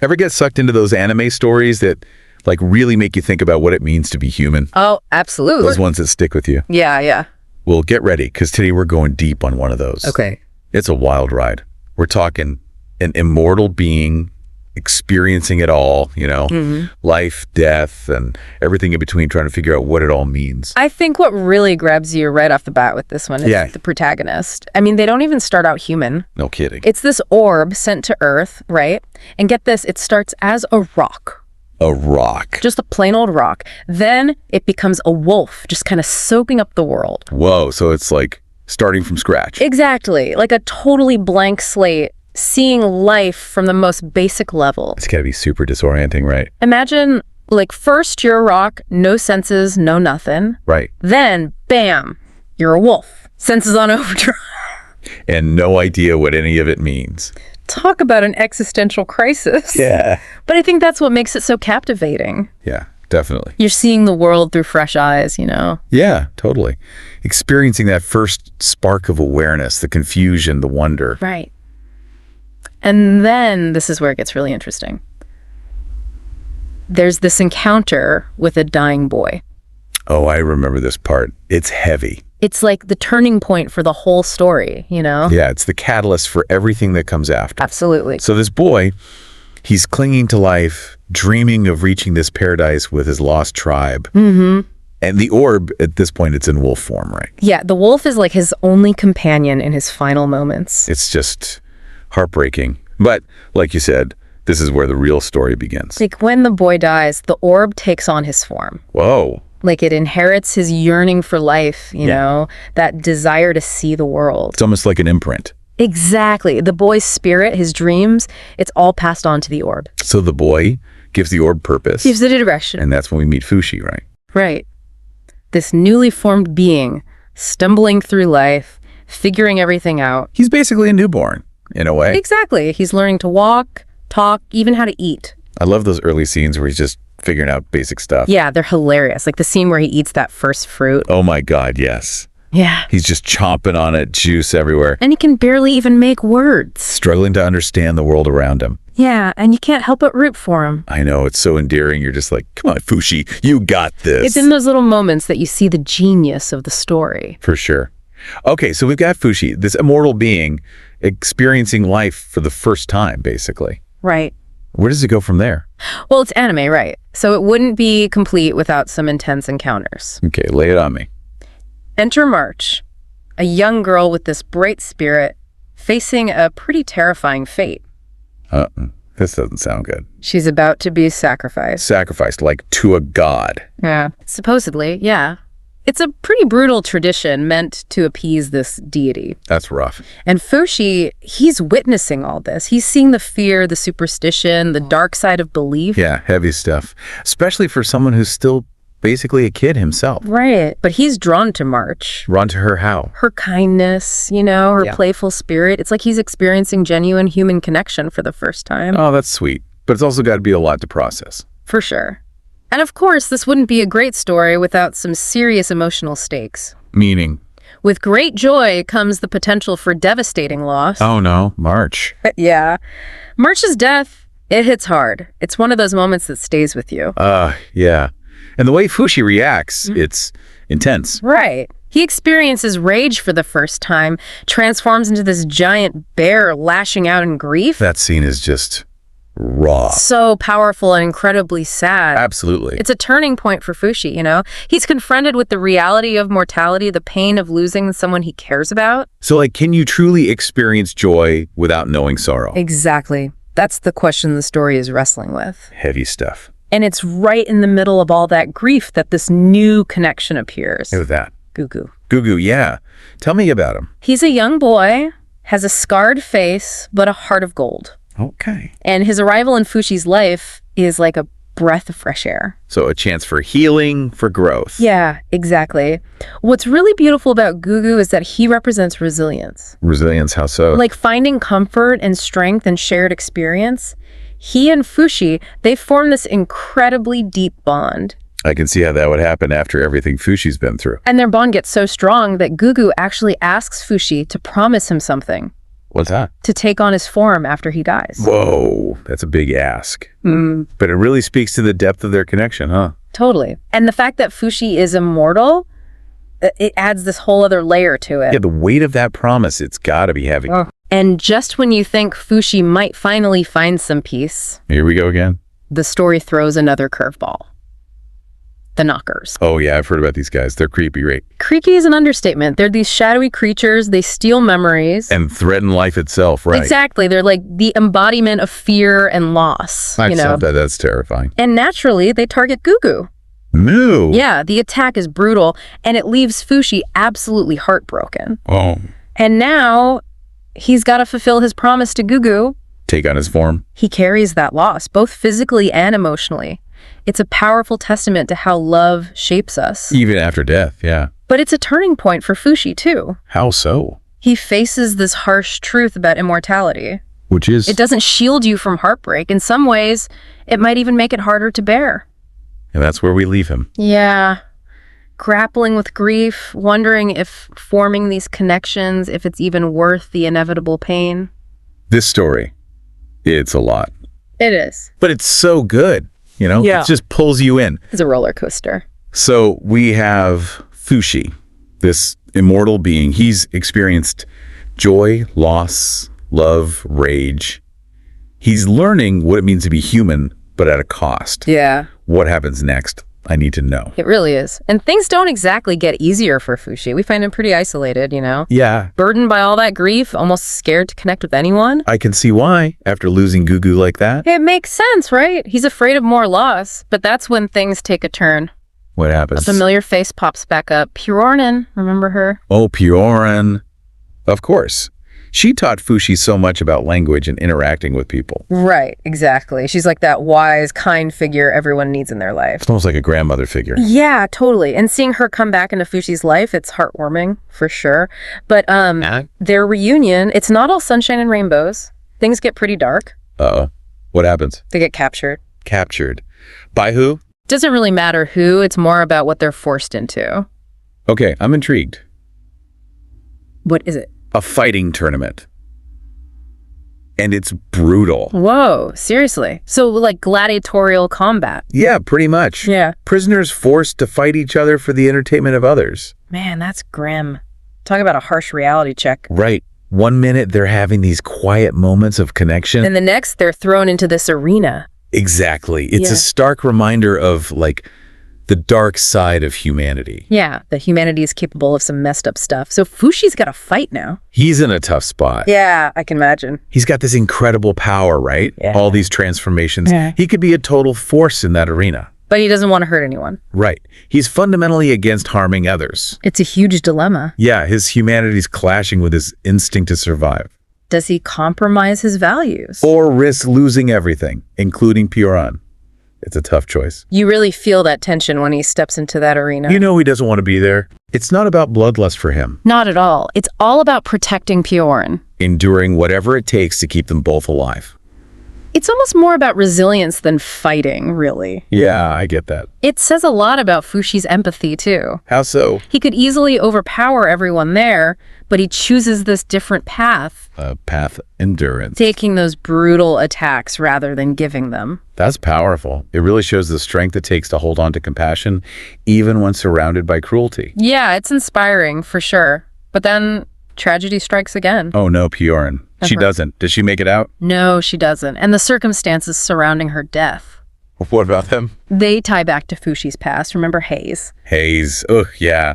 Ever get sucked into those anime stories that like really make you think about what it means to be human? Oh, absolutely. Those ones that stick with you. Yeah, yeah. Well, get ready, because today we're going deep on one of those. Okay. It's a wild ride. We're talking an immortal being experiencing it all, life, death, and everything in between, trying to figure out what it all means. I think what really grabs you right off the bat with this one is the protagonist. I mean, they don't even start out human. No kidding. It's this orb sent to Earth, right? And get this, it starts as a rock. A rock. Just a plain old rock. Then it becomes a wolf, just kind of soaking up the world. Whoa, so it's like starting from scratch. Exactly. Like a totally blank slate, seeing life from the most basic level. It's gotta be super disorienting, right? Imagine, like, first you're a rock, no senses, no nothing. Right. Then, bam, you're a wolf. Senses on overdrive. And no idea what any of it means. Talk about an existential crisis. Yeah. But I think that's what makes it so captivating. Yeah, definitely. You're seeing the world through fresh eyes, Yeah, totally. Experiencing that first spark of awareness, the confusion, the wonder. Right. And then this is where it gets really interesting. There's this encounter with a dying boy. Oh, I remember this part. It's heavy. It's like the turning point for the whole story, Yeah, it's the catalyst for everything that comes after. Absolutely. So this boy, he's clinging to life, dreaming of reaching this paradise with his lost tribe. Mm-hmm. And the orb, at this point, it's in wolf form, right? Yeah, the wolf is like his only companion in his final moments. It's just heartbreaking. But like you said, this is where the real story begins. Like when the boy dies, the orb takes on his form. Whoa. Like it inherits his yearning for life, that desire to see the world. It's almost like an imprint. Exactly. The boy's spirit, his dreams, it's all passed on to the orb. So the boy gives the orb purpose. Gives it a direction. And that's when we meet Fushi, right? Right. This newly formed being, stumbling through life, figuring everything out. He's basically a newborn, in a way. Exactly. He's learning to walk, talk, even how to eat. I love those early scenes where he's just figuring out basic stuff. Yeah, they're hilarious. Like the scene where he eats that first fruit. Oh my God, yes. Yeah. He's just chomping on it, juice everywhere. And he can barely even make words. Struggling to understand the world around him. Yeah, and you can't help but root for him. I know, it's so endearing. You're just like, come on, Fushi, you got this. It's in those little moments that you see the genius of the story. For sure. Okay, so we've got Fushi, this immortal being, experiencing life for the first time, basically. Right. Where does it go from there? Well, it's anime, right? So it wouldn't be complete without some intense encounters. Okay, lay it on me. Enter March, a young girl with this bright spirit, facing a pretty terrifying fate. This doesn't sound good. She's about to be sacrificed. Sacrificed, like to a god. Yeah. Supposedly, yeah. It's a pretty brutal tradition meant to appease this deity. That's rough. And Fushi, he's witnessing all this. He's seeing the fear, the superstition, the dark side of belief. Yeah, heavy stuff. Especially for someone who's still basically a kid himself. Right. But he's drawn to March. Drawn to her how? Her kindness, her playful spirit. It's like he's experiencing genuine human connection for the first time. Oh, that's sweet. But it's also got to be a lot to process. For sure. And of course, this wouldn't be a great story without some serious emotional stakes. Meaning? With great joy comes the potential for devastating loss. Oh no, March. Yeah. March's death, it hits hard. It's one of those moments that stays with you. Yeah. And the way Fushi reacts, it's intense. Right. He experiences rage for the first time, transforms into this giant bear lashing out in grief. That scene is just raw. So powerful and incredibly sad. Absolutely. It's a turning point for Fushi, He's confronted with the reality of mortality, the pain of losing someone he cares about. So, like, can you truly experience joy without knowing sorrow? Exactly. That's the question the story is wrestling with. Heavy stuff. And it's right in the middle of all that grief that this new connection appears. Who's that? Gugu. Gugu, yeah. Tell me about him. He's a young boy, has a scarred face, but a heart of gold. Okay. And his arrival in Fushi's life is like a breath of fresh air. So a chance for healing, for growth. Yeah, exactly. What's really beautiful about Gugu is that he represents resilience. Resilience, how so? Like finding comfort and strength and shared experience. He and Fushi, they form this incredibly deep bond. I can see how that would happen after everything Fushi's been through. And their bond gets so strong that Gugu actually asks Fushi to promise him something. What's that? to take on his form after he dies. Whoa, that's a big ask. But it really speaks to the depth of their connection, huh? Totally. And the fact that Fushi is immortal, it adds this whole other layer to it. Yeah, the weight of that promise, it's got to be heavy. And just when you think Fushi might finally find some peace, Here we go again. the story throws another curveball. The Knockers. Oh, yeah, I've heard about these guys. They're creepy, right? Creaky is an understatement. They're these shadowy creatures. They steal memories. And threaten life itself, right? Exactly. They're like the embodiment of fear and loss. I you saw know? that. That's terrifying. And naturally, they target Gugu. No. Yeah, the attack is brutal, and it leaves Fushi absolutely heartbroken. Oh. And now, he's got to fulfill his promise to Gugu. Take on his form. He carries that loss, both physically and emotionally. It's a powerful testament to how love shapes us. Even after death, yeah. But it's a turning point for Fushi, too. How so? He faces this harsh truth about immortality. Which is... It doesn't shield you from heartbreak. In some ways, it might even make it harder to bear. And that's where we leave him. Yeah. Grappling with grief, wondering if forming these connections, if it's even worth the inevitable pain. This story, it's a lot. It is. But it's so good, you know? Yeah. It just pulls you in. It's a roller coaster. So we have Fushi, this immortal being. He's experienced joy, loss, love, rage. He's learning what it means to be human, but at a cost. Yeah. What happens next? I need to know. It really is. And things don't exactly get easier for Fushi. We find him pretty isolated, you know? Yeah. Burdened by all that grief, almost scared to connect with anyone. I can see why, after losing Gugu like that. It makes sense, right? He's afraid of more loss, but that's when things take a turn. What A happens? familiar face pops back up. Purornan, remember her? Oh, Pioran. Of course. She taught Fushi so much about language and interacting with people. Right, exactly. She's like that wise, kind figure everyone needs in their life. It's almost like a grandmother figure. Yeah, totally. And seeing her come back into Fushi's life, it's heartwarming, for sure. But their reunion, it's not all sunshine and rainbows. Things get pretty dark. Uh-oh. What happens? They get captured. Captured. By who? Doesn't really matter who, it's more about what they're forced into. Okay, I'm intrigued. What is it? A fighting tournament. And it's brutal. Whoa, seriously? So like gladiatorial combat? Yeah, pretty much. Yeah. Prisoners forced to fight each other for the entertainment of others. Man, that's grim. Talk about a harsh reality check. Right. 1 minute they're having these quiet moments of connection. And the next, they're thrown into this arena. Exactly. It's Yeah. a stark reminder of, like, the dark side of humanity. Yeah, that humanity is capable of some messed up stuff. So Fushi's got to fight now. He's in a tough spot. Yeah, I can imagine. He's got this incredible power, right? Yeah. All these transformations. Yeah. He could be a total force in that arena. But he doesn't want to hurt anyone. Right. He's fundamentally against harming others. It's a huge dilemma. Yeah, his humanity's clashing with his instinct to survive. Does he compromise his values? Or risk losing everything, including Pioran. It's a tough choice. You really feel that tension when he steps into that arena. You know he doesn't want to be there. It's not about bloodlust for him. Not at all. It's all about protecting Pioran. Enduring whatever it takes to keep them both alive. It's almost more about resilience than fighting, really. Yeah, I get that. It says a lot about Fushi's empathy, too. How so? He could easily overpower everyone there, but he chooses this different path, Path endurance. taking those brutal attacks rather than giving them. That's powerful. It really shows the strength it takes to hold on to compassion, even when surrounded by cruelty. Yeah, it's inspiring, for sure. But then tragedy strikes again. Oh no, Pioran. She doesn't. Does she make it out? No, she doesn't. And the circumstances surrounding her death, What about them? they tie back to Fushi's past. Remember Hayes? Hayes. Ugh, yeah.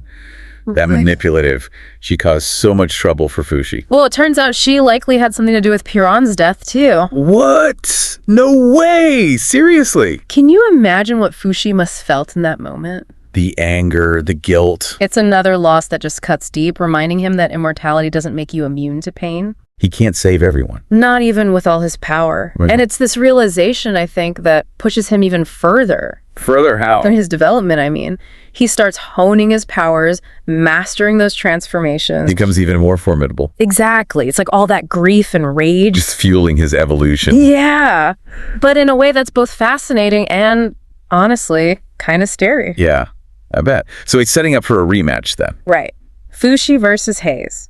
That manipulative. She caused so much trouble for Fushi. Well, it turns out she likely had something to do with Pioran's death, too. What? No way! Seriously? Can you imagine what Fushi must felt in that moment? The anger, the guilt. It's another loss that just cuts deep, reminding him that immortality doesn't make you immune to pain. He can't save everyone. Not even with all his power. Right. And it's this realization, I think, that pushes him even further. Further how? In his development, I mean. He starts honing his powers, mastering those transformations. Becomes even more formidable. Exactly. It's like all that grief and rage. Just fueling his evolution. Yeah. But in a way that's both fascinating and, honestly, kind of scary. Yeah, I bet. So he's setting up for a rematch then. Right. Fushi versus Hayes.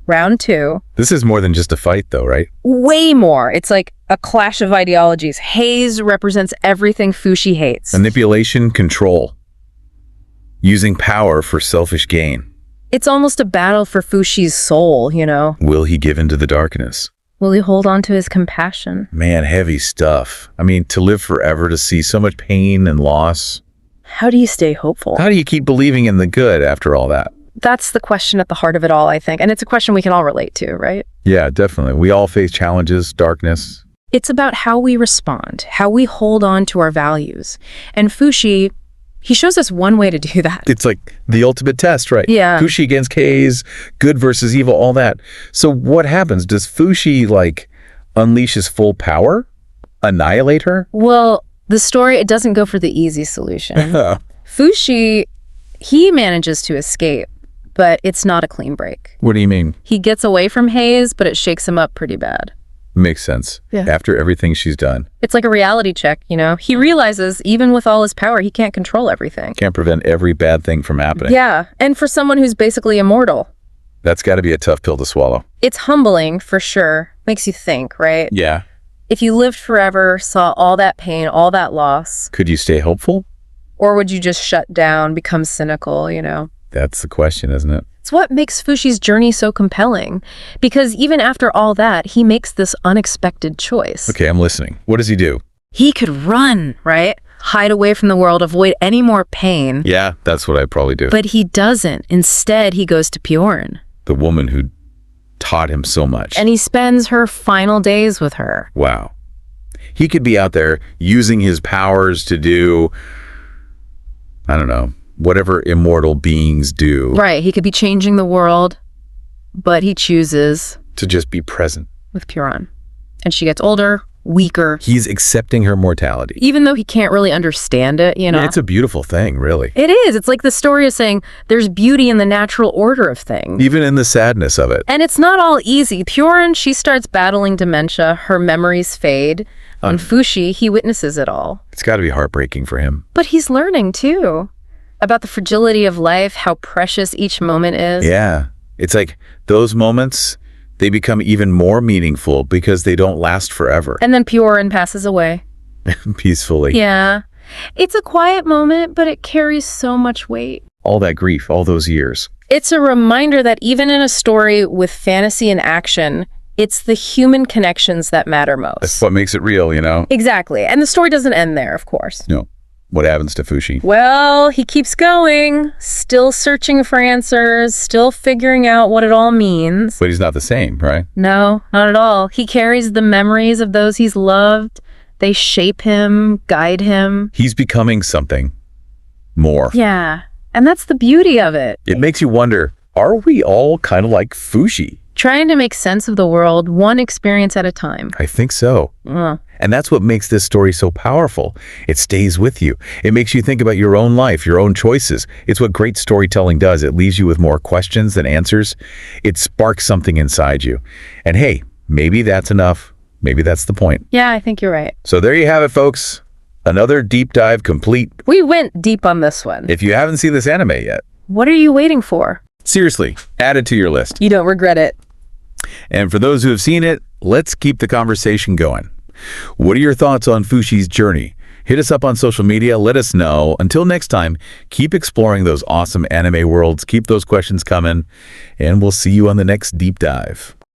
Round 2. This is more than just a fight, though, right? Way more. It's like a clash of ideologies. Hayes represents everything Fushi hates. Manipulation, control. Using power for selfish gain. It's almost a battle for Fushi's soul, you know? Will he give in to the darkness? Will he hold on to his compassion? Man, heavy stuff. I mean, to live forever, to see so much pain and loss. How do you stay hopeful? How do you keep believing in the good after all that? That's the question at the heart of it all, I think. And it's a question we can all relate to, right? Yeah, definitely. We all face challenges, darkness. It's about how we respond, how we hold on to our values. And Fushi, he shows us one way to do that. It's like the ultimate test, right? Yeah. Fushi against Hayes, good versus evil, all that. So what happens? Does Fushi, like, unleash his full power? Annihilate her? Well, the story, it doesn't go for the easy solution. Fushi, he manages to escape, but it's not a clean break. What do you mean? He gets away from Hayes, but it shakes him up pretty bad. Makes sense. Yeah. After everything she's done. It's like a reality check, you know? He realizes, even with all his power, he can't control everything. Can't prevent every bad thing from happening. Yeah, and for someone who's basically immortal. That's got to be a tough pill to swallow. It's humbling, for sure. Makes you think, right? Yeah. If you lived forever, saw all that pain, all that loss, Could you stay hopeful? or would you just shut down, become cynical, you know? That's the question, isn't it? It's what makes Fushi's journey so compelling. Because even after all that, he makes this unexpected choice. Okay, I'm listening. What does he do? He could run, right? Hide away from the world, avoid any more pain. Yeah, that's what I'd probably do. But he doesn't. Instead, he goes to Piorin. The woman who taught him so much. And he spends her final days with her. Wow. He could be out there using his powers to do, I don't know, whatever immortal beings do. Right, he could be changing the world, but he chooses To just be present. with Piorin. And she gets older, weaker, He's accepting her mortality. even though he can't really understand it, you know? It's a beautiful thing, really. It is. It's like the story is saying there's beauty in the natural order of things. Even in the sadness of it. And it's not all easy. Piorin, she starts battling dementia. Her memories fade. And Fushi, he witnesses it all. It's got to be heartbreaking for him. But he's learning, too, about the fragility of life, how precious each moment is. Yeah. It's like those moments, they become even more meaningful because they don't last forever. And then Piorin passes away. Peacefully. Yeah. It's a quiet moment, but it carries so much weight. All that grief, all those years. It's a reminder that even in a story with fantasy and action, it's the human connections that matter most. That's what makes it real, you know? Exactly. And the story doesn't end there, of course. No. What happens to Fushi? Well, he keeps going, still searching for answers, still figuring out what it all means. But he's not the same, right? No, not at all. He carries the memories of those he's loved. They shape him, guide him. He's becoming something more. Yeah, and that's the beauty of it. It makes you wonder, are we all kind of like Fushi? Trying to make sense of the world, one experience at a time. I think so. And that's what makes this story so powerful. It stays with you. It makes you think about your own life, your own choices. It's what great storytelling does. It leaves you with more questions than answers. It sparks something inside you. And hey, maybe that's enough. Maybe that's the point. Yeah, I think you're right. So there you have it, folks. Another deep dive complete. We went deep on this one. If you haven't seen this anime yet, What are you waiting for? seriously, add it to your list. You don't regret it. And for those who have seen it, let's keep the conversation going. What are your thoughts on Fushi's journey? Hit us up on social media. Let us know. Until next time, keep exploring those awesome anime worlds. Keep those questions coming. And we'll see you on the next deep dive.